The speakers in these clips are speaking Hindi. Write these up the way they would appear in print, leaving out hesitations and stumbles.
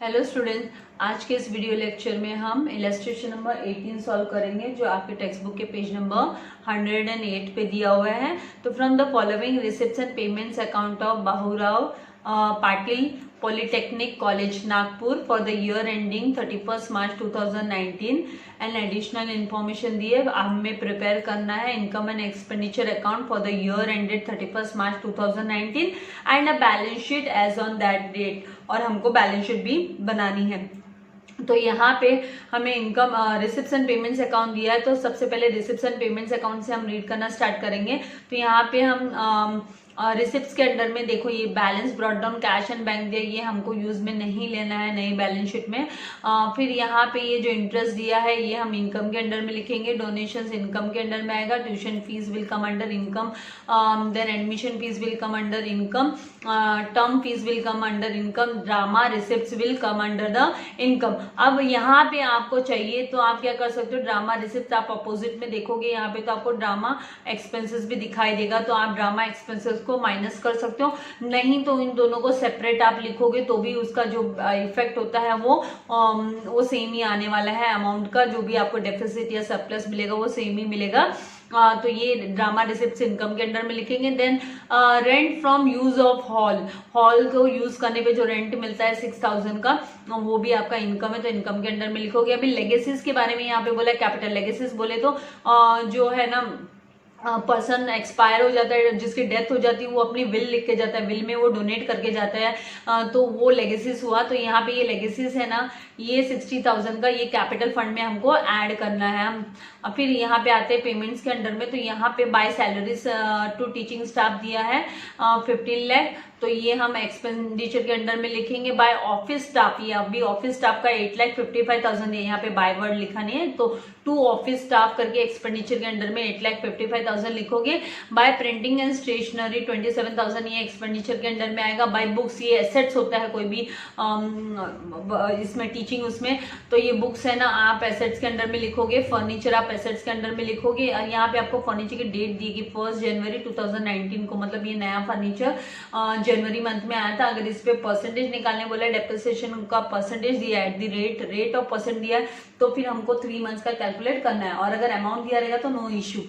हेलो स्टूडेंट्स, आज के इस वीडियो लेक्चर में हम इलस्ट्रेशन नंबर 18 सॉल्व करेंगे जो आपके टेक्स्ट बुक के पेज नंबर 108 पे दिया हुआ है। तो from the following receipts and payments account of Baburao Patil polytechnic college Nagpur for the year ending 31 March 2019 and additional information दी है। हमें प्रिपेयर करना है income and expenditure account for the year ended 31 March 2019 and a balance sheet as on that date, और हमको बैलेंस शीट भी बनानी है। तो यहाँ पे हमें income receipts and payments account दिया है, तो सबसे पहले रिसिप्ट्स एंड पेमेंट्स अकाउंट से हम रीड करना स्टार्ट करेंगे। तो यहाँ पे हम रिसिप्ट्स के अंडर में देखो ये balance brought down cash and bank दिया, ये हमको यूज में नहीं लेना है नई बैलेंस शीट में। फिर यहाँ पे ये जो इंटरेस्ट दिया है ये हम इनकम के अंडर में लिखेंगे। डोनेशंस इनकम के अंडर में आएगा। Tuition fees will come under income, then admission fees will come under income, term fees will come under income, drama receipts will come under the income. अब यहाँ पे आपको चाहिए तो आप क्या कर सकते हो, ड्रामा रिसिप्ट आप अपोजिट में देखोगे यहाँ पे तो आपको ड्रामा एक्सपेंसेस भी दिखाई देगा, तो आप ड्रामा एक्सपेंसेस को माइनस कर सकते हो। नहीं तो इन दोनों को सेपरेट आप लिखोगे तो भी उसका जो इफेक्ट होता है वो सेम ही आने वाला है। अमाउंट का जो भी आपको डेफिसिट या सरप्लस मिलेगा वो सेम ही मिलेगा। तो ये ड्रामा रिसिप्ट्स इनकम के अंडर में लिखेंगे। Then rent from use of hall को यूज करने पे जो रेंट मिलता है 6000 का, वो भी आपका इनकम है, तो इनकम के अंडर में लिखोगे। अभी लेगेसीज के बारे में यहाँ पे बोला, कैपिटल लेगेसीज बोले तो जो है ना पर्सन एक्सपायर हो जाता है, जिसकी डेथ हो जाती है, वो अपनी विल लिख के जाता है, विल में वो डोनेट करके जाता है, तो वो लेगेसीज हुआ। तो यहाँ पे ये लेगेसीज है ना, ये 60,000 का ये कैपिटल फंड में हमको ऐड करना है। हम फिर यहाँ पे आते हैं पेमेंट्स के अंडर में, तो यहाँ पे by salaries to teaching staff दिया है 15 लाख, तो ये हम एक्सपेंडिचर के अंडर में लिखेंगे। बाय ऑफिस स्टाफ, ये अभी ऑफिस स्टाफ का 8,55,000 है, यहाँ पे बाय वर्ड लिखा नहीं है, तो टू ऑफिस स्टाफ करके एक्सपेंडिचर के अंडर में 8,55,000 लिखोगे। बाय प्रिंटिंग एंड स्टेशनरी 27,000 ये एक्सपेंडिचर के अंडर में आएगा। बाय बुक्स, ये एसेट्स होता है कोई भी इसमें टीचिंग उसमें, तो ये बुक्स है ना आप एसेट्स के अंडर में लिखोगे। फर्नीचर आप एसेट्स के अंडर में लिखोगे। यहाँ पे आपको फर्नीचर की डेट दी गई 1 जनवरी 2019 को, मतलब ये नया फर्नीचर जनवरी मंथ में आया था। अगर इस पे परसेंटेज निकालने बोला, डेप्रिसिएशन का परसेंटेज दिया है, at the rate of percent दिया है, तो फिर हमको 3 मंथ्स का कैलकुलेट करना है, और अगर अमाउंट दिया रहेगा तो नो इश्यू।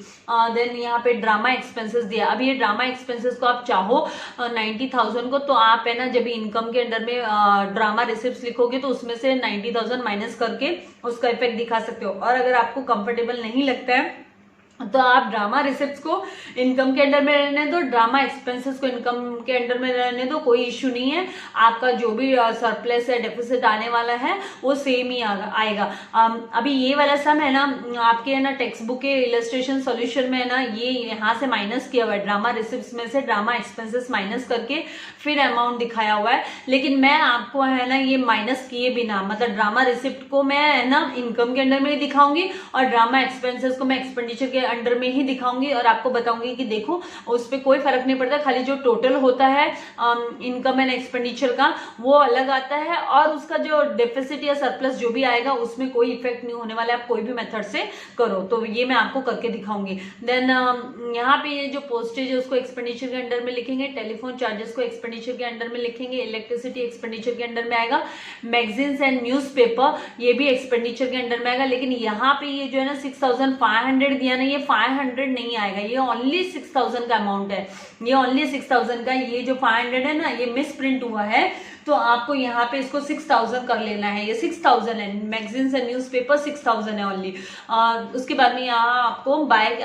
देन यहाँ पे ड्रामा एक्सपेंसेस दिया। अब ये ड्रामा एक्सपेंसेस को आप चाहो 90,000 को, तो आप है ना जब इनकम के अंडर में ड्रामा रिसिप्ट्स लिखोगे तो उसमें से 90,000 माइनस करके उसका इफेक्ट दिखा सकते हो। और अगर आपको कंफर्टेबल नहीं लगता है तो आप ड्रामा रिसिप्ट्स को इनकम के अंडर में रहने दो, ड्रामा एक्सपेंसेस को इनकम के अंडर में रहने दो, कोई इश्यू नहीं है। आपका जो भी सरप्लस या डेफिसिट आने वाला है वो सेम ही आएगा। अभी ये वाला सम है ना आपके है ना टेक्स्ट बुक के इलस्ट्रेशन सॉल्यूशन में है ना, ये यहाँ से माइनस किया हुआ है, ड्रामा रिसिप्ट्स में से ड्रामा एक्सपेंसेस माइनस करके फिर अमाउंट दिखाया हुआ है। लेकिन मैं आपको है ना ये माइनस किए बिना, मतलब ड्रामा रिसिप्ट को मैं है ना इनकम के अंडर में ही दिखाऊंगी और ड्रामा एक्सपेंसेस को मैं एक्सपेंडिचर के अंडर में ही दिखाऊंगी, और आपको बताऊंगी कि देखो उस पर कोई फर्क नहीं पड़ता, खाली जो टोटल होता है इनकम एंड एक्सपेंडिचर का वो अलग आता है, और उसका जो डेफिसिट या सरप्लस जो भी आएगा उसमें कोई इफेक्ट नहीं होने वाला है। आप कोई भी मेथड से करो, तो ये मैं आपको करके दिखाऊंगी। देन यहाँ पे ये जो पोस्टेज है उसको एक्सपेंडिचर के अंडर में लिखेंगे। टेलीफोन चार्जेस को एक्सपेंडिचर के अंडर में लिखेंगे। इलेक्ट्रिसिटी एक्सपेंडिचर के अंडर में आएगा। मैगजीन्स एंड न्यूज़पेपर ये भी एक्सपेंडिचर के अंडर में आएगा। लेकिन यहाँ पे ये जो है ना 6,500 दिया ना, ये 500 नहीं आएगा, ये ओनली 6,000 का अमाउंट है, ये ओनली 6,000 का। ये जो 500 है ना ये मिस प्रिंट हुआ है, तो आपको यहाँ पे इसको 6,000 कर लेना है। ये 6,000 है, मैगजीन्स एंड न्यूज़पेपर 6,000 है ओनली। उसके बाद में यहाँ आपको बाय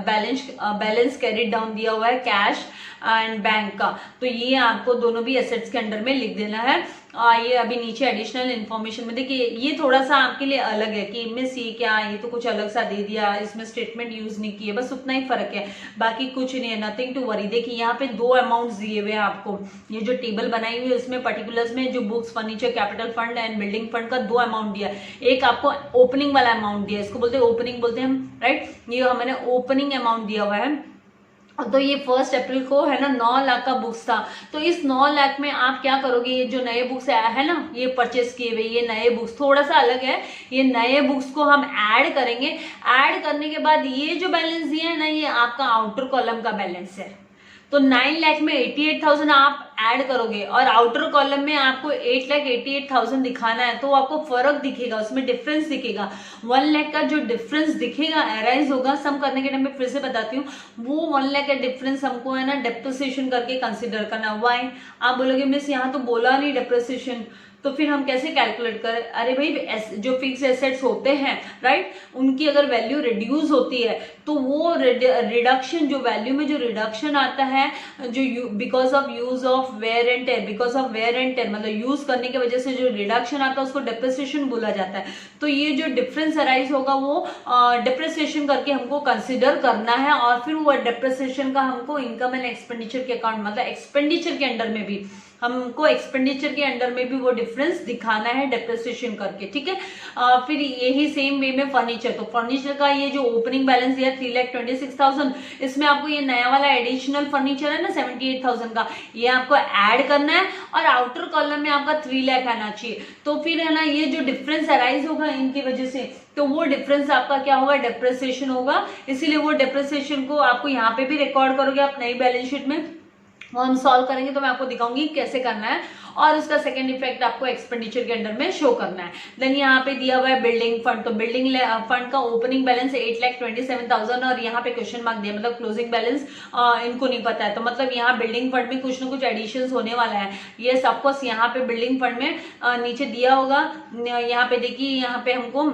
बैलेंस कैरिड डाउन दिया हुआ है कैश एंड बैंक का, तो ये आपको दोनों भी एसेट्स के अंडर में लिख देना है। ये अभी नीचे एडिशनल इन्फॉर्मेशन में देखिए, ये थोड़ा सा आपके लिए अलग है कि इनमें सी क्या, ये तो कुछ अलग सा दे दिया, इसमें स्टेटमेंट यूज नहीं किए, बस उतना ही फर्क है, बाकी कुछ नहीं है, नथिंग टू वरी। देखिए यहाँ पे 2 अमाउंट्स दिए हुए हैं आपको, ये जो टेबल बनाई हुई है उसमें पर्टिकुलर्स में जो books, furniture, capital fund and building fund का 2 अमाउंट दिया है। एक आपको ओपनिंग वाला अमाउंट दिया है, इसको बोलते हैं ओपनिंग बोलते हैं हम, राइट। ये हमारे ओपनिंग अमाउंट दिया हुआ है, तो ये 1 अप्रैल को है ना 9 लाख का बुक्स था। तो इस 9 लाख में आप क्या करोगे, ये जो नए बुक्स है ना ये परचेस किए हुए, ये नए बुक्स थोड़ा सा अलग है, ये नए बुक्स को हम ऐड करेंगे। ऐड करने के बाद ये जो बैलेंस दिया है ना ये आपका आउटर कॉलम का बैलेंस है। तो 9 लाख में 88,000 आप ऐड करोगे और आउटर कॉलम में आपको 8,88,000 दिखाना है, तो आपको फर्क दिखेगा, उसमें डिफरेंस दिखेगा। 1 लाख का जो डिफरेंस दिखेगा अराइज होगा सम करने के टाइम में, फिर से बताती हूँ, वो 1 लाख का डिफरेंस हमको है ना डेप्रिसिएशन करके कंसिडर करना। व्हाई? आप बोलोगे मिस यहाँ तो बोला नहीं डेप्रिसिएशन, तो फिर हम कैसे कैलकुलेट करें? अरे भाई जो फिक्स एसेट्स होते हैं राइट, उनकी अगर वैल्यू रिड्यूस होती है तो वो रिडक्शन, जो वैल्यू में जो रिडक्शन आता है, जो because of use of wear and tear, because of wear and tear मतलब यूज करने की वजह से जो रिडक्शन आता है उसको डेप्रिसिएशन बोला जाता है। तो ये जो डिफरेंस अराइज होगा वो डेप्रिसिएशन करके हमको कंसिडर करना है, और फिर वो डेप्रिसिएशन का हमको इनकम एंड एक्सपेंडिचर के अकाउंट मतलब एक्सपेंडिचर के अंडर में भी हमको एक्सपेंडिचर के अंडर में भी वो डिफरेंस दिखाना है डेप्रिसिएशन करके, ठीक है। फिर यही सेम वे में फर्नीचर, तो फर्नीचर का ये जो ओपनिंग बैलेंस दिया 3,26,000, इसमें आपको ये नया वाला एडिशनल फर्नीचर है ना 78,000 का, ये आपको ऐड करना है और आउटर कॉलम में आपका 3 लाख आना चाहिए। तो फिर है ना ये जो डिफरेंस अराइज होगा इनकी वजह से, तो वो डिफरेंस आपका क्या होगा? डेप्रिसिएशन होगा। इसीलिए वो डेप्रिसिएशन को आपको यहाँ पे भी रिकॉर्ड करोगे आप नई बैलेंस शीट में, वो हम सॉल्व करेंगे तो मैं आपको दिखाऊंगी कैसे करना है, और उसका सेकंड इफेक्ट आपको एक्सपेंडिचर के अंडर में शो करना है। देन यहाँ पे दिया हुआ है बिल्डिंग फंड, तो बिल्डिंग फंड का ओपनिंग बैलेंस 8,27,000 और यहाँ पे क्वेश्चन मार्क दिया, मतलब क्लोजिंग बैलेंस इनको नहीं पता है, तो मतलब यहाँ बिल्डिंग फंड में कुछ ना कुछ एडिशंस होने वाला है। ये ऑफकोर्स यहाँ पे बिल्डिंग फंड में नीचे दिया होगा, यहाँ पे देखिए, यहाँ पे हमको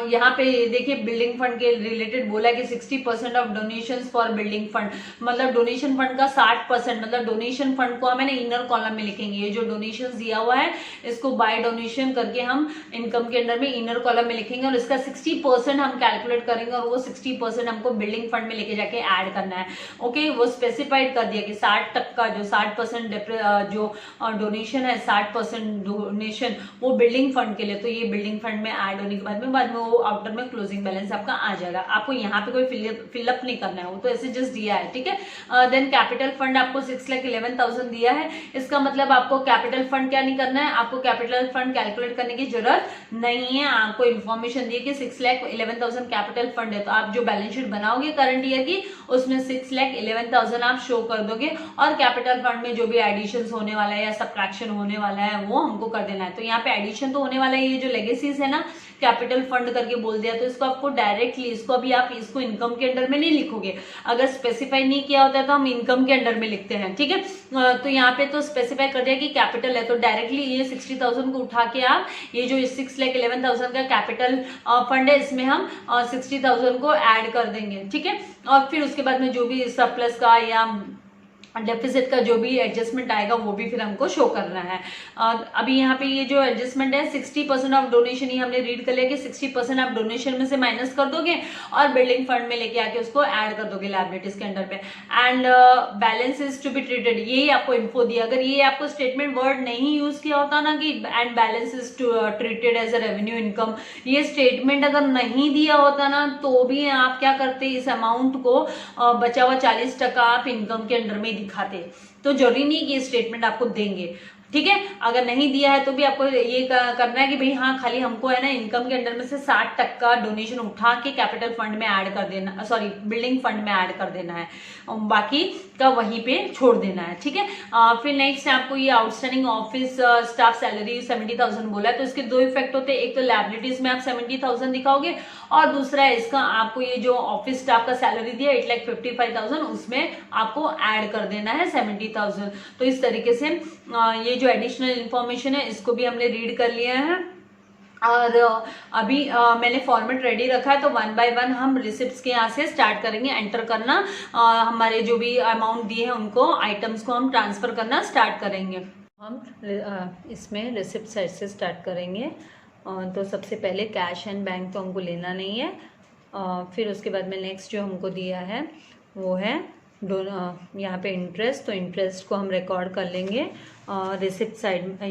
यहाँ पे देखिए बिल्डिंग फंड के रिलेटेड बोला है कि 60% of donations for building fund, मतलब डोनेशन फंड का 60%, मतलब डोनेशन फंड को हमें इनर कॉलम में लिखेंगे। ये जो डोनेशंस दिया हुआ है इसको बाय डोनेशन करके हम इनकम के अंदर में इनर कॉलम में लिखेंगे, और इसका 60% हम कैलकुलेट करेंगे, और वो 60% हमको बिल्डिंग फंड में लेके जाके ऐड करना है। ओके, वो स्पेसिफाइड कर दिया कि 60% जो 60% जो डोनेशन है, 60% डोनेशन वो बिल्डिंग फंड के लिए, तो ये बिल्डिंग फंड में ऐड होने के बाद में वो आउटर में क्लोजिंग बैलेंस आपका आ जाएगा। आपको यहाँ पे कोई फिलअप नहीं करना है, वो तो ऐसे जस्ट दिया है, ठीक है। देन कैपिटल फंड आपको 6,11,000 दिया है, इसका मतलब आपको कैपिटल फंड क्या नहीं करना है, आपको कैपिटल फंड कैलकुलेट करने की जरूरत नहीं है। आपको इन्फॉर्मेशन दी है कि 6,11,000 कैपिटल फंड है, तो आप जो बैलेंस शीट बनाओगे करंट ईयर की उसमें 6,11,000 आप शो कर दोगे, और कैपिटल फंड में जो भी एडिशन होने वाला है या सब्ट्रैक्शन होने वाला है वो हमको कर देना है। तो यहाँ पे एडिशन तो होने वाला है, ये जो लेगेसीज है ना कैपिटल फंड करके बोल दिया, तो इसको आपको डायरेक्टली इसको अभी आप इसको इनकम के अंडर में नहीं लिखोगे, अगर स्पेसिफाई नहीं किया होता है तो हम इनकम के अंडर में लिखते हैं, ठीक है। तो यहाँ पे तो स्पेसिफाई कर दिया कि कैपिटल है, तो डायरेक्टली ये 60,000 को उठा के आप ये जो 6,11,000 का कैपिटल फंड है इसमें हम 60,000 को ऐड कर देंगे, ठीक है। और फिर उसके बाद में जो भी सरप्लस का या डेफिसिट का जो भी एडजस्टमेंट आएगा वो भी फिर हमको शो करना है। अभी यहाँ पे ये जो एडजस्टमेंट है 60% ऑफ डोनेशन, ये हमने रीड कर लिया कि 60% आप डोनेशन में से माइनस कर दोगे और बिल्डिंग फंड में लेके आके उसको ऐड कर दोगे लायबिलिटीज के अंडर पे। And balance is to be treated, यही आपको इन्फो दिया। अगर ये आपको स्टेटमेंट वर्ड नहीं यूज किया होता ना कि and balance is treated as a revenue income, ये स्टेटमेंट अगर नहीं दिया होता ना तो भी आप क्या करते, इस अमाउंट को बचा हुआ 40% आप इनकम के अंडर में दिखाते। तो जरूरी नहीं कि ये स्टेटमेंट आपको देंगे, ठीक है। अगर नहीं दिया है तो भी आपको ये करना है कि भाई हाँ खाली हमको है ना इनकम के अंडर में से 60% डोनेशन उठा के कैपिटल फंड में ऐड कर देना, सॉरी बिल्डिंग फंड में ऐड कर देना है, बाकी का वहीं पे छोड़ देना है, ठीक है। फिर नेक्स्ट आपको ये आउटस्टैंडिंग ऑफिस स्टाफ सैलरी 70,000 बोला है, तो इसके दो इफेक्ट होते हैं, एक तो लायबिलिटीज में आप 70,000 दिखाओगे और दूसरा है इसका आपको ये जो ऑफिस स्टाफ का सैलरी दिया 8,55,000 उसमें आपको ऐड कर देना है 70,000। तो इस तरीके से ये जो एडिशनल इंफॉर्मेशन है इसको भी हमने रीड कर लिया है। और अभी मैंने फॉर्मेट रेडी रखा है, तो 1 बाय 1 हम रिसिप्ट्स के यहाँ से स्टार्ट करेंगे एंटर करना, हमारे जो भी अमाउंट दिए हैं उनको आइटम्स को हम ट्रांसफर करना स्टार्ट करेंगे। हम इसमें रिसिप्ट साइड से स्टार्ट करेंगे। तो सबसे पहले कैश एंड बैंक तो हमको लेना नहीं है, फिर उसके बाद में नेक्स्ट जो हमको दिया है वो है यहाँ पे इंटरेस्ट, तो इंटरेस्ट को हम रिकॉर्ड कर लेंगे। रिसिप्ट साइड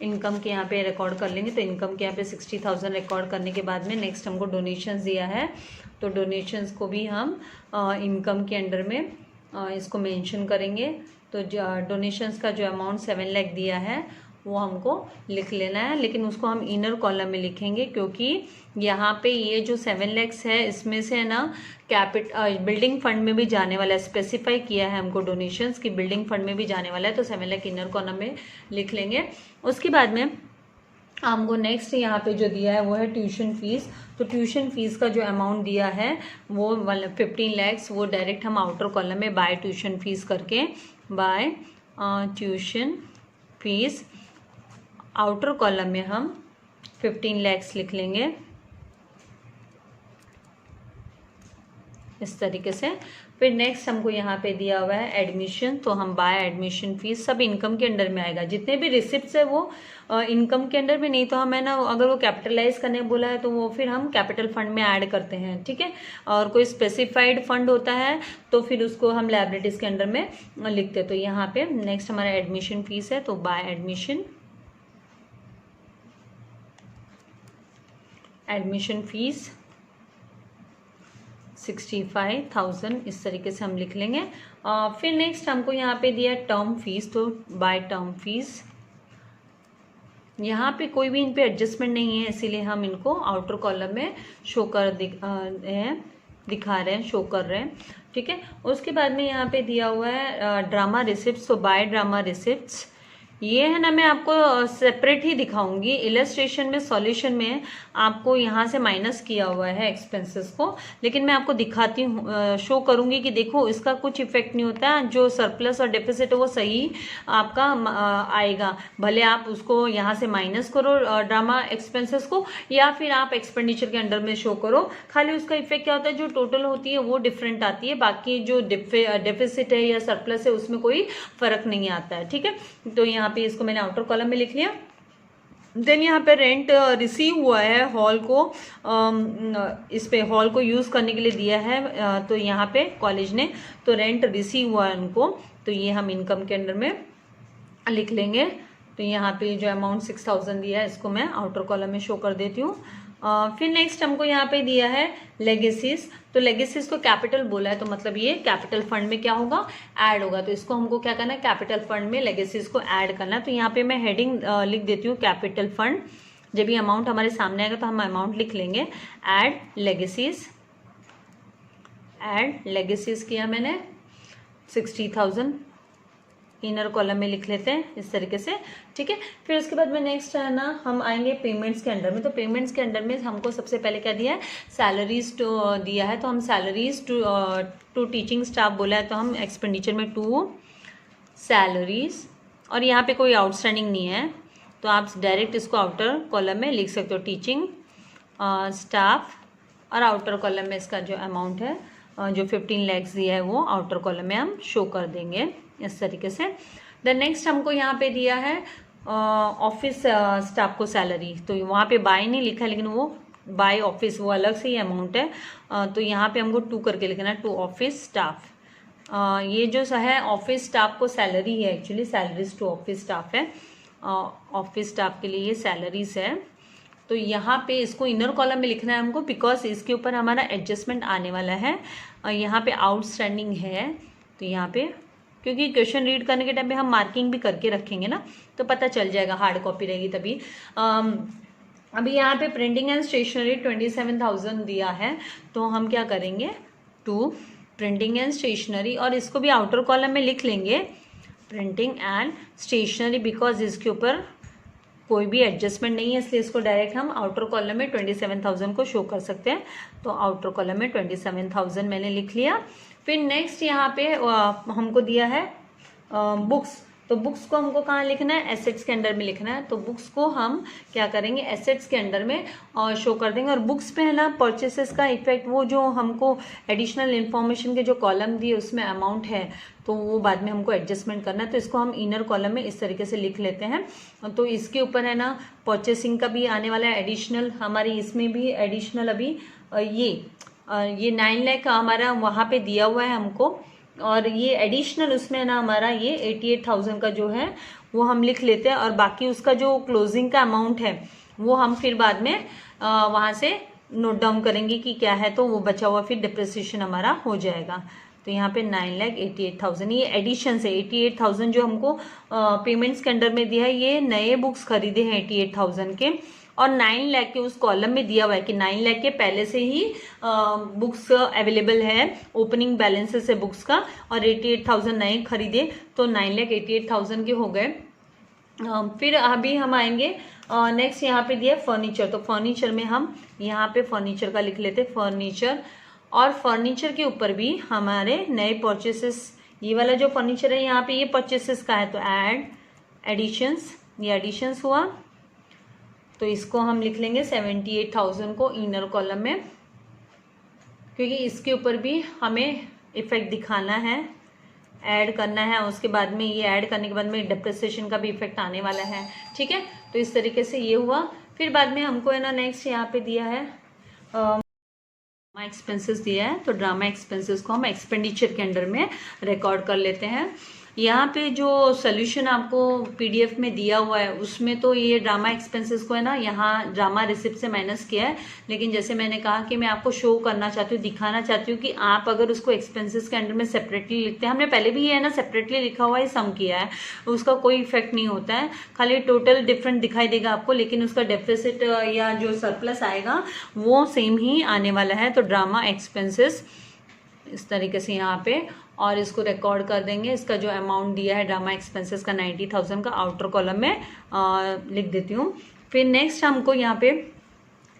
इनकम के यहाँ पे रिकॉर्ड कर लेंगे, तो इनकम के यहाँ पे 60,000 रिकॉर्ड करने के बाद में नेक्स्ट हमको डोनेशंस दिया है, तो डोनेशंस को भी हम इनकम के अंडर में इसको मेंशन करेंगे। तो डोनेशंस का जो अमाउंट 7 लाख दिया है वो हमको लिख लेना है, लेकिन उसको हम इनर कॉलम में लिखेंगे क्योंकि यहाँ पे ये जो 7 लाख है इसमें से है ना बिल्डिंग फंड में भी जाने वाला है, स्पेसिफाई किया है हमको डोनेशंस की बिल्डिंग फंड में भी जाने वाला है, तो 7 लाख इनर कॉलम में लिख लेंगे। उसके बाद में हमको नेक्स्ट यहाँ पे जो दिया है वो है ट्यूशन फीस। तो ट्यूशन फीस का जो अमाउंट दिया है वो 15 लाख, वो डायरेक्ट हम आउटर कॉलम में बाय ट्यूशन फीस करके by tuition fees outer column में हम 15 लाख लिख लेंगे इस तरीके से। फिर नेक्स्ट हमको यहाँ पे दिया हुआ है एडमिशन, तो हम बाय एडमिशन फीस, सब इनकम के अंडर में आएगा, जितने भी रिसिप्ट्स है वो इनकम के अंडर में, नहीं तो हमें ना अगर वो कैपिटलाइज करने बोला है तो वो फिर हम कैपिटल फंड में ऐड करते हैं, ठीक है। और कोई स्पेसिफाइड फंड होता है तो फिर उसको हम लायबिलिटीज के अंडर में लिखते हैं। तो यहाँ पे नेक्स्ट हमारा एडमिशन फीस है, तो बाय एडमिशन फीस 65,000 इस तरीके से हम लिख लेंगे। फिर नेक्स्ट हमको यहाँ पे दिया टर्म फीस, तो बाय टर्म फीस, यहाँ पे कोई भी इन पे एडजस्टमेंट नहीं है इसीलिए हम इनको आउटर कॉलम में शो कर दिखा रहे हैं, शो कर रहे हैं, ठीक है। उसके बाद में यहाँ पे दिया हुआ है ड्रामा रिसिप्ट्स, तो बाय ड्रामा रिसिप्ट्स, ये है ना मैं आपको सेपरेट ही दिखाऊंगी, इलस्ट्रेशन में सॉल्यूशन में आपको यहाँ से माइनस किया हुआ है एक्सपेंसेस को, लेकिन मैं आपको दिखाती हूँ, शो करूंगी कि देखो इसका कुछ इफेक्ट नहीं होता है, जो सरप्लस और डेफिसिट है वो सही आपका आएगा, भले आप उसको यहाँ से माइनस करो ड्रामा एक्सपेंसेस को या फिर आप एक्सपेंडिचर के अंडर में शो करो, खाली उसका इफेक्ट क्या होता है, जो टोटल होती है वो डिफरेंट आती है, बाकी जो डेफिसिट है या सरप्लस है उसमें कोई फर्क नहीं आता है, ठीक है। तो यहाँ पे इसको मैंने आउटर कॉलम में लिख लिया। देन यहाँ पे रेंट रिसीव हुआ है हॉल को, इस पे हॉल को यूज़ करने के लिए दिया है, तो यहाँ पे कॉलेज ने, तो रेंट रिसीव हुआ है उनको, तो ये हम इनकम के अंडर में लिख लेंगे। तो यहाँ पे जो अमाउंट 6,000 दिया है इसको मैं आउटर कॉलम में शो कर देती हूँ। फिर नेक्स्ट हमको यहाँ पे दिया है लेगेसीज, तो लेगेसीज को कैपिटल बोला है, तो मतलब ये कैपिटल फंड में क्या होगा, ऐड होगा, तो इसको हमको क्या करना है, कैपिटल फंड में लेगेसीज को ऐड करना है। तो यहाँ पे मैं हेडिंग लिख देती हूँ कैपिटल फंड, जब ये अमाउंट हमारे सामने आएगा तो हम अमाउंट लिख लेंगे ऐड लेगेसीज, ऐड लेगेसीज किया मैंने 60,000 इनर कॉलम में लिख लेते हैं इस तरीके से, ठीक है। फिर उसके बाद में नेक्स्ट है ना हम आएंगे पेमेंट्स के अंडर में, तो पेमेंट्स के अंडर में हमको सबसे पहले क्या दिया है, सैलरीज दिया है, तो हम सैलरीज टू टीचिंग स्टाफ बोला है, तो हम एक्सपेंडिचर में 2 सैलरीज, और यहाँ पे कोई आउटस्टैंडिंग नहीं है तो आप डायरेक्ट इसको आउटर कॉलम में लिख सकते हो, टीचिंग स्टाफ, और आउटर कॉलम में इसका जो अमाउंट है जो 15 लाख दिया है वो आउटर कॉलम में हम शो कर देंगे इस तरीके से। देन नेक्स्ट हमको यहाँ पे दिया है ऑफिस स्टाफ को सैलरी, तो वहाँ पे बाय नहीं लिखा लेकिन वो बाय ऑफिस वो अलग से ही अमाउंट है, तो यहाँ पे हमको 2 करके लिखना है, 2 ऑफिस स्टाफ। ये जो है ऑफिस स्टाफ को सैलरी है, actually salaries to office staff है, ऑफिस स्टाफ के लिए ये सैलरीज है। तो यहाँ पे इसको इनर कॉलम में लिखना है हमको, बिकॉज इसके ऊपर हमारा एडजस्टमेंट आने वाला है, यहाँ पे आउटस्टैंडिंग है, तो यहाँ पे क्योंकि क्वेश्चन रीड करने के टाइम पे हम मार्किंग भी करके रखेंगे ना, तो पता चल जाएगा, हार्ड कॉपी रहेगी तभी। अभी यहाँ पे प्रिंटिंग एंड स्टेशनरी 27,000 दिया है, तो हम क्या करेंगे, 2 प्रिंटिंग एंड स्टेशनरी, और इसको भी आउटर कॉलम में लिख लेंगे प्रिंटिंग एंड स्टेशनरी, बिकॉज इसके ऊपर कोई भी एडजस्टमेंट नहीं है, इसलिए इसको डायरेक्ट हम आउटर कॉलम में 27,000 को शो कर सकते हैं, तो आउटर कॉलम में 27,000 मैंने लिख लिया। फिर नेक्स्ट यहाँ पे हमको दिया है बुक्स, तो बुक्स को हमको कहाँ लिखना है, एसेट्स के अंडर में लिखना है, तो बुक्स को हम क्या करेंगे, एसेट्स के अंडर में शो कर देंगे। और बुक्स पे है ना परचेसेस का इफेक्ट, वो जो हमको एडिशनल इन्फॉर्मेशन के जो कॉलम दिए उसमें अमाउंट है, तो वो बाद में हमको एडजस्टमेंट करना है, तो इसको हम इनर कॉलम में इस तरीके से लिख लेते हैं। तो इसके ऊपर है ना परचेसिंग का भी आने वाला है एडिशनल, हमारी इसमें भी एडिशनल अभी ये 9 लाख हमारा वहाँ पे दिया हुआ है हमको, और ये एडिशनल उसमें ना हमारा ये 88,000 का जो है वो हम लिख लेते हैं, और बाकी उसका जो क्लोजिंग का अमाउंट है वो हम फिर बाद में वहाँ से नोट डाउन करेंगे कि क्या है, तो वो बचा हुआ फिर डिप्रिसिएशन हमारा हो जाएगा। तो यहाँ पे 9,88,000 ये एडिशन है। 88,000 जो हमको पेमेंट्स के अंडर में दिया है, ये नए बुक्स खरीदे हैं 88,000 के, और 9 लाख के उस कॉलम में दिया हुआ है कि 9 लाख के पहले से ही बुक्स अवेलेबल है, ओपनिंग बैलेंसेस है बुक्स का, और 88,000 नए खरीदे तो 9,88,000 के हो गए। फिर अभी हम आएंगे नेक्स्ट, यहाँ पे दिया फर्नीचर। तो फर्नीचर में हम यहाँ पे फर्नीचर का लिख लेते फर्नीचर, और फर्नीचर के ऊपर भी हमारे नए परचेसेस, ये वाला जो फर्नीचर है यहाँ पे ये परचेसेस का है, तो एडिशंस, ये एडिशंस हुआ, तो इसको हम लिख लेंगे 78,000 को इनर कॉलम में, क्योंकि इसके ऊपर भी हमें इफेक्ट दिखाना है, ऐड करना है। उसके बाद में ये ऐड करने के बाद में डिप्रिसिएशन का भी इफेक्ट आने वाला है, ठीक है। तो इस तरीके से ये हुआ। फिर बाद में हमको है ना नेक्स्ट यहाँ पे दिया है ड्रामा एक्सपेंसेस दिया है, तो ड्रामा एक्सपेंसेस को हम एक्सपेंडिचर के अंडर में रिकॉर्ड कर लेते हैं। यहाँ पे जो सोल्यूशन आपको पीडीएफ में दिया हुआ है उसमें तो ये ड्रामा एक्सपेंसेस को है ना यहाँ ड्रामा रिसिप्ट से माइनस किया है, लेकिन जैसे मैंने कहा कि मैं आपको शो करना चाहती हूँ, दिखाना चाहती हूँ कि आप अगर उसको एक्सपेंसेस के अंडर में सेपरेटली लिखते हैं, हमने पहले भी ये है ना सेपरेटली लिखा हुआ है, सम किया है, उसका कोई इफेक्ट नहीं होता है, खाली टोटल डिफरेंट दिखाई देगा आपको, लेकिन उसका डेफिसिट या जो सरप्लस आएगा वो सेम ही आने वाला है। तो ड्रामा एक्सपेंसेस इस तरीके से यहाँ पे, और इसको रिकॉर्ड कर देंगे। इसका जो अमाउंट दिया है ड्रामा एक्सपेंसेस का 90,000 का आउटर कॉलम में लिख देती हूँ। फिर नेक्स्ट हमको यहाँ पे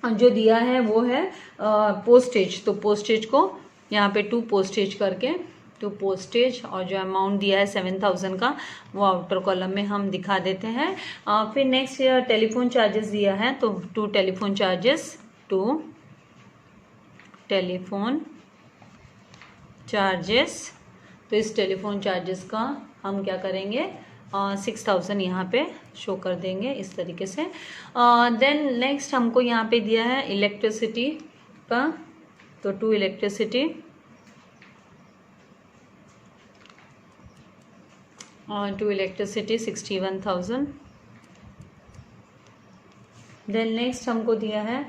जो दिया है वो है पोस्टेज, तो पोस्टेज को यहाँ पे 2 पोस्टेज करके, तो पोस्टेज और जो अमाउंट दिया है 7,000 का वो आउटर कॉलम में हम दिखा देते हैं। फिर नेक्स्ट टेलीफोन चार्जेस दिया है, तो 2 टेलीफोन चार्जेस, 2 टेलीफोन चार्जेस, तो इस टेलीफोन चार्जेस का हम क्या करेंगे 6,000 यहाँ पे शो कर देंगे इस तरीके से। देन नेक्स्ट हमको यहाँ पे दिया है इलेक्ट्रिसिटी का, तो 2 इलेक्ट्रिसिटी और 2 इलेक्ट्रिसिटी 61,000। देन नेक्स्ट हमको दिया है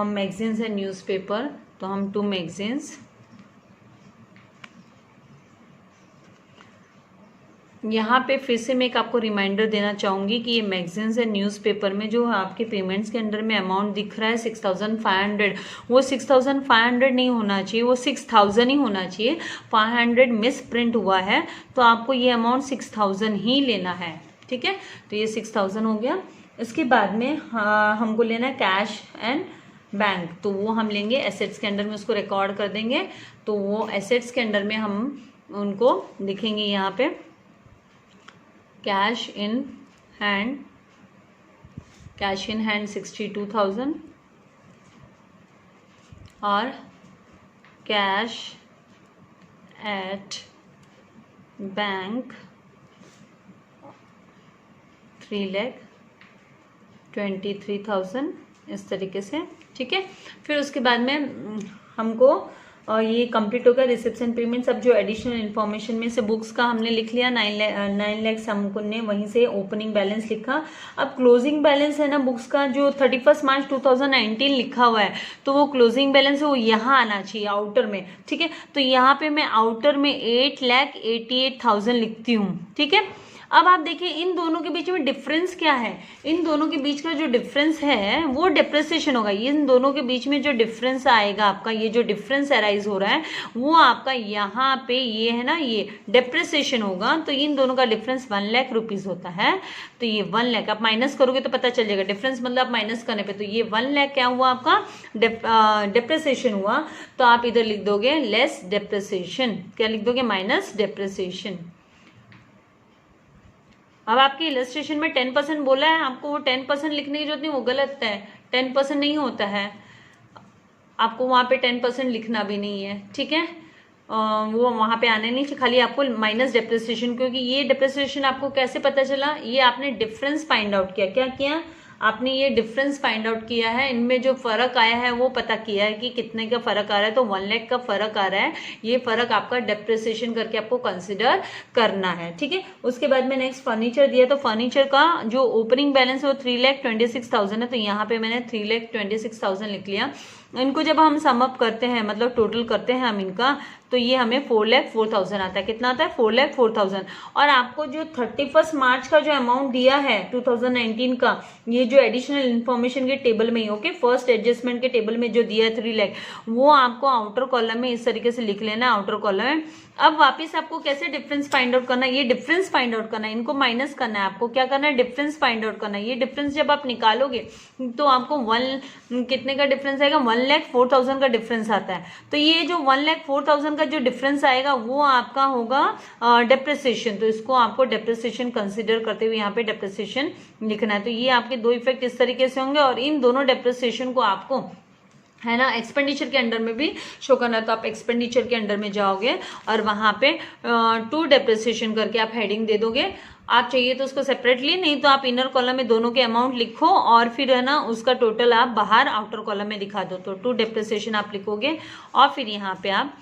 मैगजीन्स एंड न्यूज़पेपर, तो हम 2 मैगजीन्स, यहाँ पे फिर से मैं एक आपको रिमाइंडर देना चाहूँगी कि ये मैगजीन्स एंड न्यूज़पेपर में जो आपके पेमेंट्स के अंडर में अमाउंट दिख रहा है 6,500, वो 6,500 नहीं होना चाहिए, वो 6,000 ही होना चाहिए। 500 मिस प्रिंट हुआ है, तो आपको ये अमाउंट 6,000 ही लेना है, ठीक है। तो ये 6,000 हो गया। इसके बाद में हमको लेना है कैश एंड बैंक, तो वो हम लेंगे एसेट्स के अंडर में, उसको रिकॉर्ड कर देंगे। तो वो एसेट्स के अंडर में हम उनको लिखेंगे यहाँ पे cash in hand, cash in hand 62,000 और कैश एट बैंक 3,23,000 इस तरीके से, ठीक है। फिर उसके बाद में हमको ये कंप्लीट हो गया रिसेप्शन पेमेंट्स। अब जो एडिशनल इन्फॉर्मेशन में से बुक्स का हमने लिख लिया 9 लाख हमको ने वहीं से ओपनिंग बैलेंस लिखा। अब क्लोजिंग बैलेंस है ना बुक्स का जो 31 मार्च 2019 लिखा हुआ है, तो वो क्लोजिंग बैलेंस है वो यहाँ आना चाहिए आउटर में, ठीक है। तो यहाँ पे मैं आउटर में 8,88,000 लिखती हूँ, ठीक है। अब आप देखिए इन दोनों के बीच में डिफरेंस क्या है, इन दोनों के बीच का जो डिफरेंस है वो डेप्रिसिएशन होगा। इन दोनों के बीच में जो डिफरेंस आएगा आपका, ये जो डिफरेंस अराइज हो रहा है वो आपका यहाँ पे ये है ना, ये डेप्रिसिएशन होगा। तो इन दोनों का डिफरेंस 1 लाख रुपीज होता है। तो ये 1 लाख आप माइनस करोगे तो पता चल जाएगा डिफरेंस, मतलब आप माइनस करने पे, तो ये 1 लाख क्या हुआ आपका डेप्रिसिएशन हुआ। तो आप इधर लिख दोगे लेस डेप्रिसिएशन, क्या लिख दोगे माइनस डेप्रिसिएशन। अब आपके इलस्ट्रेशन में 10% बोला है, आपको वो 10% लिखने की जरूरत नहीं, वो गलत है, 10% नहीं होता है, आपको वहाँ पे 10% लिखना भी नहीं है, ठीक है। वो वहाँ पे आने नहीं चाहिए, खाली आपको माइनस डेप्रिसिएशन, क्योंकि ये डेप्रिसिएशन आपको कैसे पता चला, ये आपने डिफरेंस फाइंड आउट किया। क्या किया आपने, ये डिफरेंस फाइंड आउट किया है, इनमें जो फर्क आया है वो पता किया है कि कितने का फर्क आ रहा है। तो 1 लाख का फर्क आ रहा है, ये फर्क आपका डेप्रिसिएशन करके आपको कंसिडर करना है, ठीक है। उसके बाद में नेक्स्ट फर्नीचर दिया, तो फर्नीचर का जो ओपनिंग बैलेंस है वो 3,26,000 है, तो यहाँ पे मैंने 3,26,000 लिख लिया। इनको जब हम सम अप करते हैं, मतलब टोटल करते हैं हम इनका, तो ये हमें 4,04,000 आता है। कितना आता है? 4,04,000। और आपको जो 31 मार्च का जो अमाउंट दिया है 2019 का, ये जो एडिशनल इन्फॉर्मेशन के टेबल में ही, ओके, फर्स्ट एडजस्टमेंट के टेबल में जो दिया है 3 लाख, वो आपको आउटर कॉलम में इस तरीके से लिख लेना, आउटर कॉलम में। अब वापस आपको कैसे डिफरेंस फाइंड आउट करना है? ये डिफरेंस फाइंड आउट करना है, इनको माइनस करना है। आपको क्या करना है? डिफरेंस फाइंड आउट करना है। ये डिफरेंस जब आप निकालोगे तो आपको कितने का डिफरेंस आएगा? 1,04,000 का डिफरेंस आता है। तो ये जो 1,04,000 का जो डिफरेंस आएगा वो आपका होगा डेप्रिसिएशन। तो इसको आपको डेप्रिसिएशन कंसिडर करते हुए यहाँ पे डेप्रिसिएशन लिखना है। तो ये आपके दो इफेक्ट इस तरीके से होंगे, और इन दोनों डेप्रिसिएशन को आपको, है ना, एक्सपेंडिचर के अंडर में भी शो करना है। तो आप एक्सपेंडिचर के अंडर में जाओगे और वहां पे टू डेप्रिसिएशन करके आप हेडिंग दे दोगे। आप चाहिए तो उसको सेपरेटली, नहीं तो आप इनर कॉलम में दोनों के अमाउंट लिखो और फिर, है ना, उसका टोटल आप बाहर आउटर कॉलम में दिखा दो। तो टू डेप्रिसिएशन आप लिखोगे, और फिर यहाँ पे आप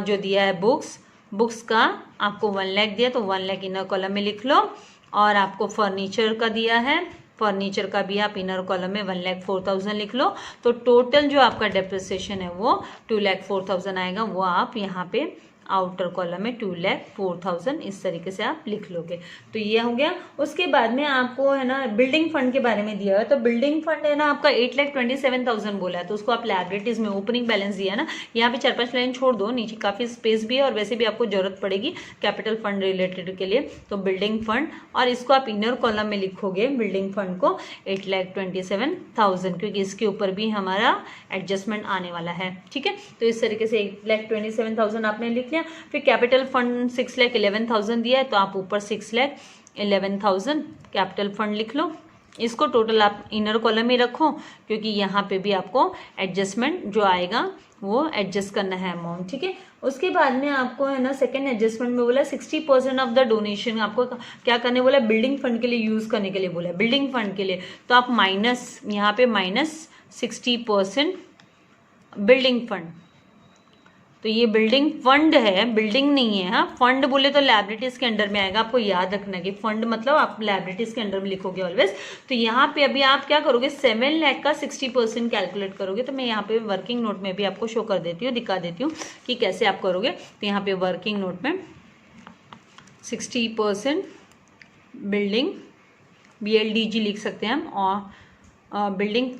जो दिया है बुक्स का आपको 1 लाख दिया, तो 1 लाख इनर कॉलम में लिख लो। और आपको फर्नीचर का दिया है, फर्नीचर का भी आप इनर कॉलम में 1,04,000 लिख लो। तो टोटल जो आपका डेप्रिसिएशन है वो 2,04,000 आएगा, वो आप यहाँ पे आउटर कॉलम में 2,04,000 इस तरीके से आप लिख लोगे। तो ये हो गया। उसके बाद में आपको, है ना, बिल्डिंग फंड के बारे में दिया है। तो बिल्डिंग फंड, है ना, आपका 8,27,000 बोला है, तो उसको आप लाइबिलिटीज में ओपनिंग बैलेंस दिया है ना, यहाँ पे 4-5 लाइन छोड़ दो, नीचे काफी स्पेस भी है और वैसे भी आपको जरूरत पड़ेगी कैपिटल फंड रिलेटेड के लिए। तो बिल्डिंग फंड, और इसको आप इनर कॉलम में लिखोगे बिल्डिंग फंड को 8,27,000, क्योंकि इसके ऊपर भी हमारा एडजस्टमेंट आने वाला है। ठीक है, तो इस तरीके से 8,27,000 आपने लिख लिया। फिर कैपिटल फंड 6,11,000 दिया है, तो आप ऊपर 6,11,000 कैपिटल फंड लिख लो। इसको टोटल आप इनर कॉलम में रखो, क्योंकि यहाँ पे भी आपको एडजस्टमेंट जो आएगा वो एडजस्ट करना है अमाउंट। ठीक है, उसके बाद में आपको, है ना, सेकंड एडजस्टमेंट में बोला 60% ऑफ द डोनेशन आपको क्या करने बोला? बिल्डिंग फंड के लिए यूज करने के लिए बोला, बिल्डिंग फंड के लिए। तो आप माइनस, यहाँ पे -60% बिल्डिंग फंड। तो ये बिल्डिंग फंड है, बिल्डिंग नहीं है। हाँ, फंड बोले तो लायबिलिटीज के अंडर में आएगा। आपको याद रखना कि फंड मतलब आप लायबिलिटीज के अंडर में लिखोगे ऑलवेज। तो यहाँ पे अभी आप क्या करोगे? 7 लाख का 60% कैलकुलेट करोगे। तो मैं यहाँ पे वर्किंग नोट में भी आपको शो कर देती हूँ, दिखा देती हूँ कि कैसे आप करोगे। तो यहाँ पे वर्किंग नोट में 60% बिल्डिंग, BLDG लिख सकते हैं हम, और building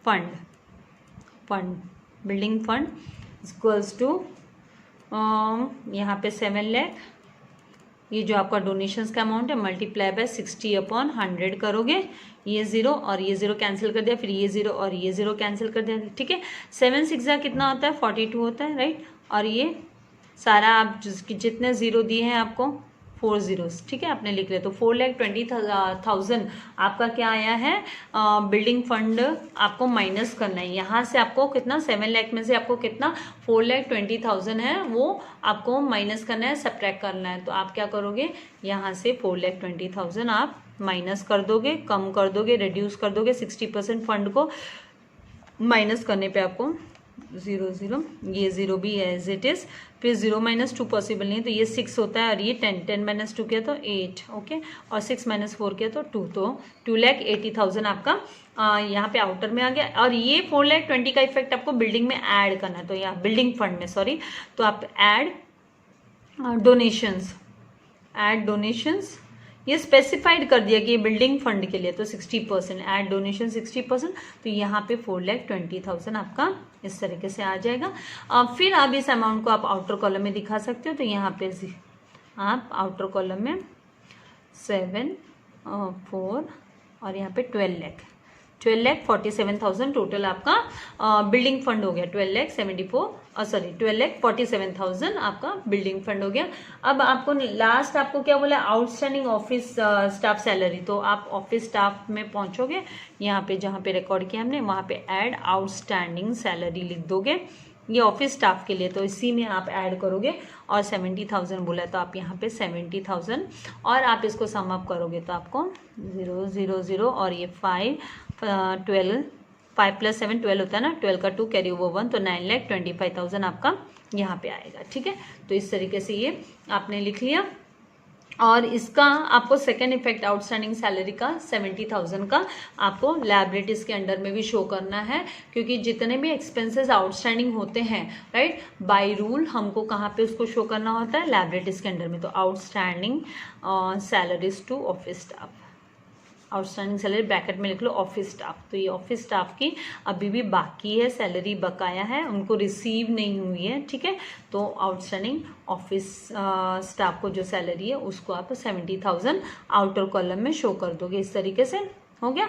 fund building fund equals to यहाँ पे 7 लाख, ये जो आपका डोनेशंस का अमाउंट है, मल्टीप्लाई बाय 60/100 करोगे। ये 0 और ये 0 कैंसिल कर दिया, फिर ये 0 और ये 0 कैंसिल कर दिया। ठीक है, 7 6 कितना होता है? 42 होता है, राइट। और ये सारा आप जितने 0 दिए हैं आपको 4 zeros, ठीक है, आपने लिख लिया। तो 4,20,000 आपका क्या आया है? बिल्डिंग फंड आपको माइनस करना है। यहाँ से आपको कितना? 7 लाख में से आपको कितना? 4,20,000 है, वो आपको माइनस करना है, सब्ट्रैक्ट करना है। तो आप क्या करोगे? यहाँ से 4,20,000 आप माइनस कर दोगे, कम कर दोगे, रिड्यूस कर दोगे। 60% फंड को माइनस करने पे आपको 0 0, ये 0 भी एज इट इज। फिर 0 - 2 पॉसिबल नहीं है, तो ये 6 होता है, और ये 10 - 2 किया तो 8, ओके, और 6 - 4 किया तो 2। तो 2,80,000 आपका यहाँ पे आउटर में आ गया। और ये 4,20,000 का इफेक्ट आपको बिल्डिंग में ऐड करना है। तो यहाँ बिल्डिंग फंड में, सॉरी, तो आप ऐड डोनेशंस, ये स्पेसिफाइड कर दिया कि ये बिल्डिंग फंड के लिए, तो 60%, ऐड डोनेशन 60%। तो यहाँ पे 4,20,000 आपका इस तरीके से आ जाएगा। फिर आप इस अमाउंट को आप आउटर कॉलम में दिखा सकते हो। तो यहाँ पे आप आउटर कॉलम में 7 4 और यहाँ पे 12,47,000 टोटल आपका बिल्डिंग फंड हो गया। 12,47,000 आपका बिल्डिंग फंड हो गया। अब आपको लास्ट आपको क्या बोला? Outstanding office staff salary. तो आप ऑफिस स्टाफ में पहुंचोगे, यहाँ पे जहाँ पे रिकॉर्ड किया हमने, वहाँ पे ऐड आउटस्टैंडिंग सैलरी लिख दोगे। ये ऑफिस स्टाफ के लिए, तो इसी में आप ऐड करोगे। और 70,000 बोला तो आप यहाँ पे 70,000, और आप इसको सम अप करोगे तो आपको 0 0 0 और ये 5 12 5 + 7 12 होता है ना, 12 का 2 कैरी ओवर 1, तो 9,25,000 आपका यहाँ पे आएगा। ठीक है, तो इस तरीके से ये आपने लिख लिया। और इसका आपको सेकेंड इफेक्ट आउटस्टैंडिंग सैलरी का 70,000 का आपको लायबिलिटीज के अंडर में भी शो करना है, क्योंकि जितने भी एक्सपेंसेस आउटस्टैंडिंग होते हैं, राइट, बाय रूल हमको कहाँ पे उसको शो करना होता है, लायबिलिटीज के अंडर में। तो outstanding salaries to office staff, outstanding salary bracket में लिख लो ऑफिस स्टाफ। तो ये ऑफिस स्टाफ की अभी भी बाकी है, सैलरी बकाया है, उनको रिसीव नहीं हुई है, ठीक है। तो आउटस्टैंडिंग ऑफिस स्टाफ को जो सैलरी है उसको आप 70,000 आउटर कॉलम में शो कर दोगे। इस तरीके से हो गया।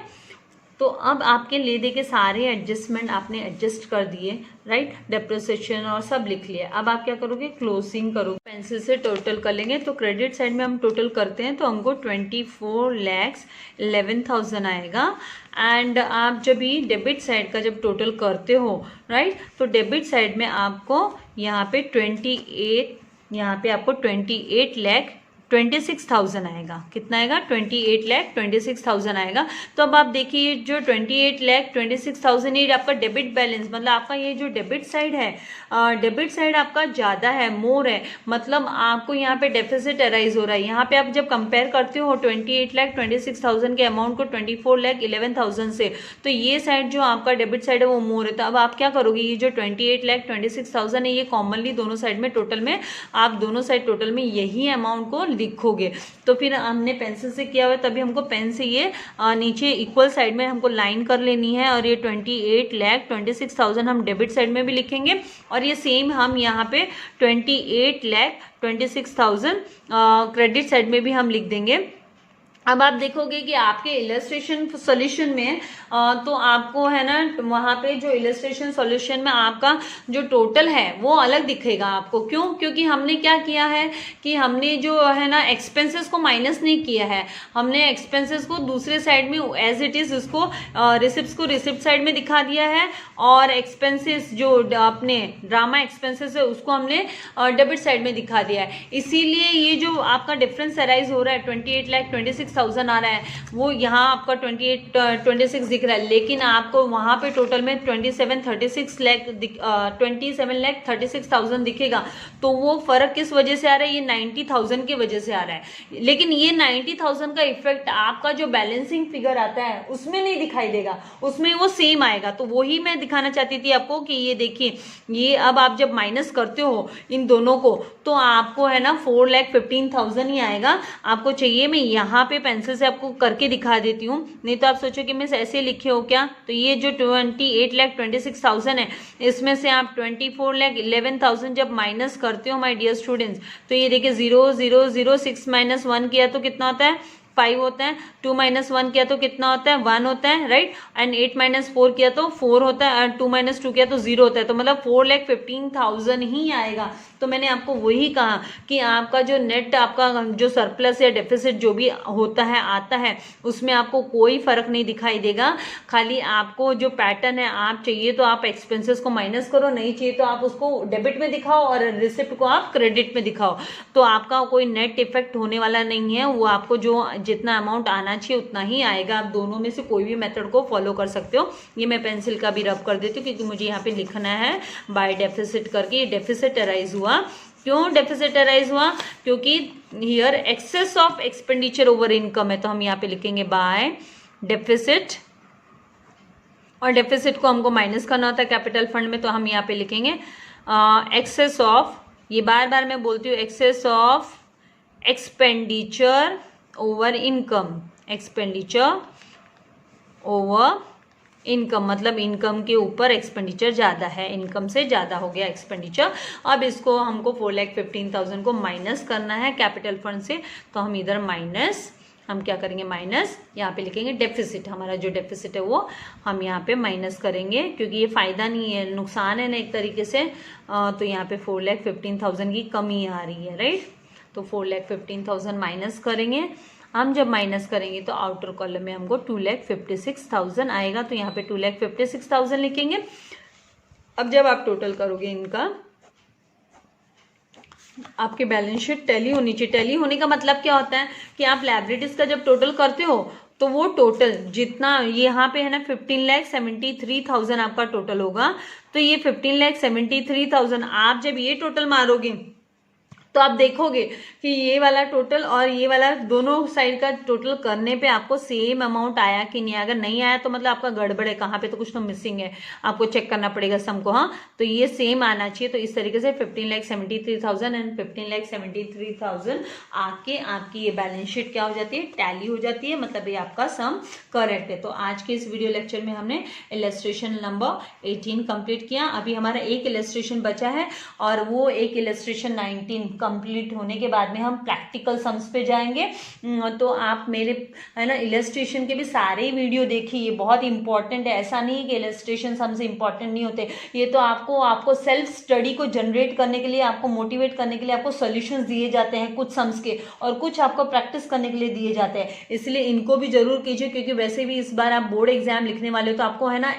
तो अब आपके ले दे के सारे एडजस्टमेंट आपने एडजस्ट कर दिए, राइट, डेप्रिसिएशन और सब लिख लिया। अब आप क्या करोगे, क्लोजिंग करोगे, पेंसिल से टोटल कर लेंगे। तो क्रेडिट साइड में हम टोटल करते हैं तो हमको 24,11,000 आएगा। एंड आप जब भी डेबिट साइड का जब टोटल करते हो, राइट, तो डेबिट साइड में आपको यहाँ पे 28,26,000 आएगा। कितना आएगा, 28,26,000 आएगा। तो अब आप देखिए जो 28,26,000 ये आपका डेबिट बैलेंस, मतलब आपका ये जो डेबिट साइड है, डेबिट साइड आपका ज़्यादा है, मोर है, मतलब आपको यहाँ पे डेफिसिट अराइज हो रहा है। यहाँ पे आप जब कंपेयर करते हो 28,26,000 के अमाउंट को 24,11,000 से, तो ये साइड जो आपका डेबिट साइड है वो मोर है। तो अब आप क्या करोगे, ये जो 28,26,000 है ये कॉमनली दोनों साइड में टोटल में आप दोनों साइड टोटल में यही अमाउंट को लिखोगे। तो फिर हमने पेंसिल से किया हुआ है, तभी हमको पेन से ये नीचे इक्वल साइड में हमको लाइन कर लेनी है। और ये 28,26,000 हम डेबिट साइड में भी लिखेंगे और ये सेम हम यहाँ पे 28,26,000 क्रेडिट साइड में भी हम लिख देंगे। अब आप देखोगे कि आपके इलस्ट्रेशन सॉल्यूशन में तो आपको है ना वहाँ पे जो इलस्ट्रेशन सॉल्यूशन में आपका जो टोटल है वो अलग दिखेगा आपको। क्यों? क्योंकि हमने क्या किया है कि हमने जो है ना एक्सपेंसेस को माइनस नहीं किया है, हमने एक्सपेंसेस को दूसरे साइड में एज इट इज उसको रिसिप्ट को रिसिप्ट साइड में दिखा दिया है और एक्सपेंसेस जो अपने ड्रामा एक्सपेंसेस है उसको हमने डेबिट साइड में दिखा दिया है। इसीलिए ये जो आपका डिफरेंस अराइज हो रहा है 28,26,000 आ रहा है, वो यहाँ आपका 26 दिख रहा है, लेकिन आपको वहाँ पे टोटल में 27,36,000 दिखेगा। तो वो फर्क किस वजह से आ रहा है, ये 90,000 की वजह से आ रहा है। लेकिन ये 90,000 का इफेक्ट आपका जो बैलेंसिंग फिगर आता है उसमें नहीं दिखाई देगा, उसमें वो सेम आएगा। तो वही मैं दिखाना चाहती थी आपको कि ये देखिए, ये अब आप जब माइनस करते हो इन दोनों को तो आपको है ना 4,15,000 ही आएगा। आपको चाहिए मैं यहाँ पे पेंसिल से आपको करके दिखा देती हूँ, नहीं तो आप सोचो कि मैं ऐसे लिखे हो क्या। तो ये जो 28,26,000 है इसमें से आप 24,11,000 जब माइनस करते हो माय डियर स्टूडेंट्स, तो ये देखिए 0,006 माइनस 1 किया तो कितना होता है 5 होता है, 2 माइनस 1 किया तो कितना होता है 1 होता है, राइट। एंड 8 माइनस 4 किया तो 4 होता है, एंड 2 माइनस 2 किया तो 0 होता है। तो मतलब 4,15,000 ही आएगा। तो मैंने आपको वही कहा कि आपका जो नेट आपका जो सरप्लस या डेफिसिट जो भी होता है आता है उसमें आपको कोई फर्क नहीं दिखाई देगा। खाली आपको जो पैटर्न है, आप चाहिए तो आप एक्सपेंसेस को माइनस करो, नहीं चाहिए तो आप उसको डेबिट में दिखाओ और रिसिप्ट को आप क्रेडिट में दिखाओ। तो आपका कोई नेट इफेक्ट होने वाला नहीं है, वो आपको जो जितना अमाउंट आना चाहिए उतना ही आएगा। आप दोनों में से कोई भी मेथड को फॉलो कर सकते हो। ये मैं पेंसिल का भी रब कर देती हूँ क्योंकि मुझे यहाँ पे लिखना है बाय डेफिसिट करके। ये डेफिसिट अराइज हुआ, क्यों डेफिसिट अराइज हुआ, क्योंकि here excess of expenditure over income है। तो हम यहाँ पे लिखेंगे बाय डेफिसिट, और डेफिसिट को हमको माइनस करना होता है कैपिटल फंड में, तो हम यहाँ पे लिखेंगे एक्सेस ऑफ, ये बार बार मैं बोलती हूँ, excess of expenditure over income, expenditure over income मतलब इनकम के ऊपर एक्सपेंडिचर ज़्यादा है, इनकम से ज़्यादा हो गया एक्सपेंडिचर। अब इसको हमको 4,15,000 को माइनस करना है कैपिटल फंड से, तो हम इधर माइनस, हम क्या करेंगे माइनस, यहाँ पे लिखेंगे डेफिसिट, हमारा जो डेफिसिट है वो हम यहाँ पे माइनस करेंगे क्योंकि ये फ़ायदा नहीं है, नुकसान है ना एक तरीके से। तो यहाँ पे 4,15,000 की कमी आ रही है, राइट। तो 4,15,000 माइनस करेंगे हम। जब माइनस करेंगे तो आउटर कॉलम में हमको 2,56,000 आएगा। तो यहाँ पे 2,56,000 लिखेंगे। अब जब आप टोटल करोगे इनका, आपके बैलेंस शीट टैली होनी चाहिए। टैली होने का मतलब क्या होता है कि आप लायबिलिटीज का जब टोटल करते हो तो वो टोटल जितना यहाँ पे है ना 15,73,000 आपका टोटल होगा। तो ये 15,73,000 आप जब ये टोटल मारोगे तो आप देखोगे कि ये वाला टोटल और ये वाला दोनों साइड का टोटल करने पे आपको सेम अमाउंट आया कि नहीं। अगर नहीं आया तो मतलब आपका गड़बड़ है, कहाँ पे तो कुछ तो मिसिंग है, आपको चेक करना पड़ेगा सम को। हाँ, तो ये सेम आना चाहिए। तो इस तरीके से 15,73,000 एंड 15,73,000 आके आपकी ये बैलेंस शीट क्या हो जाती है, टैली हो जाती है, मतलब ये आपका सम करेक्ट है। तो आज के इस वीडियो लेक्चर में हमने इलस्ट्रेशन नंबर 18 कंप्लीट किया। अभी हमारा एक इलस्ट्रेशन बचा है और वो एक इलस्ट्रेशन 19 कंप्लीट होने के बाद में हम प्रैक्टिकल सम्स पे जाएंगे। तो आप मेरे है ना इलस्ट्रेशन के भी सारे वीडियो देखिए, ये बहुत इंपॉर्टेंट है। ऐसा नहीं है कि इलस्ट्रेशन सम्स इंपॉर्टेंट नहीं होते, ये तो आपको सेल्फ स्टडी को जनरेट करने के लिए, आपको मोटिवेट करने के लिए आपको सॉल्यूशंस दिए जाते हैं कुछ सम्स के, और कुछ आपको प्रैक्टिस करने के लिए दिए जाते हैं। इसलिए इनको भी जरूर कीजिए, क्योंकि वैसे भी इस बार आप बोर्ड एग्जाम लिखने वाले हो तो आपको है ना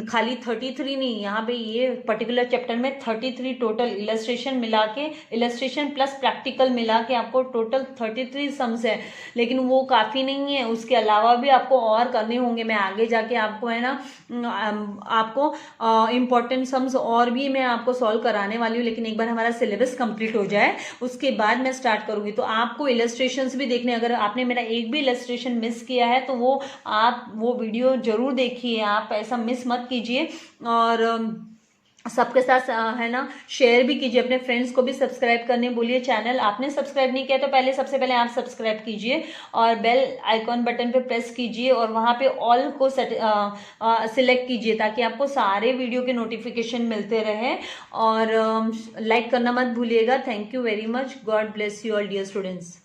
खाली 33 नहीं, यहाँ पे ये पर्टिकुलर चैप्टर में 33 टोटल इलस्ट्रेशन मिला के, इलस्ट्रेशन प्लस प्रैक्टिकल मिला के आपको टोटल 33 सम्स है। लेकिन वो काफी नहीं है, उसके अलावा भी आपको और करने होंगे। मैं आगे जाके आपको है ना आपको इंपॉर्टेंट सम्स और भी मैं आपको सॉल्व कराने वाली हूँ, लेकिन एक बार हमारा सिलेबस कंप्लीट हो जाए उसके बाद मैं स्टार्ट करूंगी। तो आपको इलस्ट्रेशंस भी देखने, अगर आपने मेरा एक भी इलस्ट्रेशन मिस किया है तो वो आप वो वीडियो जरूर देखिए, आप ऐसा मिस मत कीजिए। और सबके साथ है ना शेयर भी कीजिए, अपने फ्रेंड्स को भी सब्सक्राइब करने बोलिए। चैनल आपने सब्सक्राइब नहीं किया तो सबसे पहले आप सब्सक्राइब कीजिए और बेल आइकॉन बटन पे प्रेस कीजिए और वहां पे ऑल को सिलेक्ट कीजिए, ताकि आपको सारे वीडियो के नोटिफिकेशन मिलते रहे। और लाइक करना मत भूलिएगा। Thank you very much. God bless you all dear students.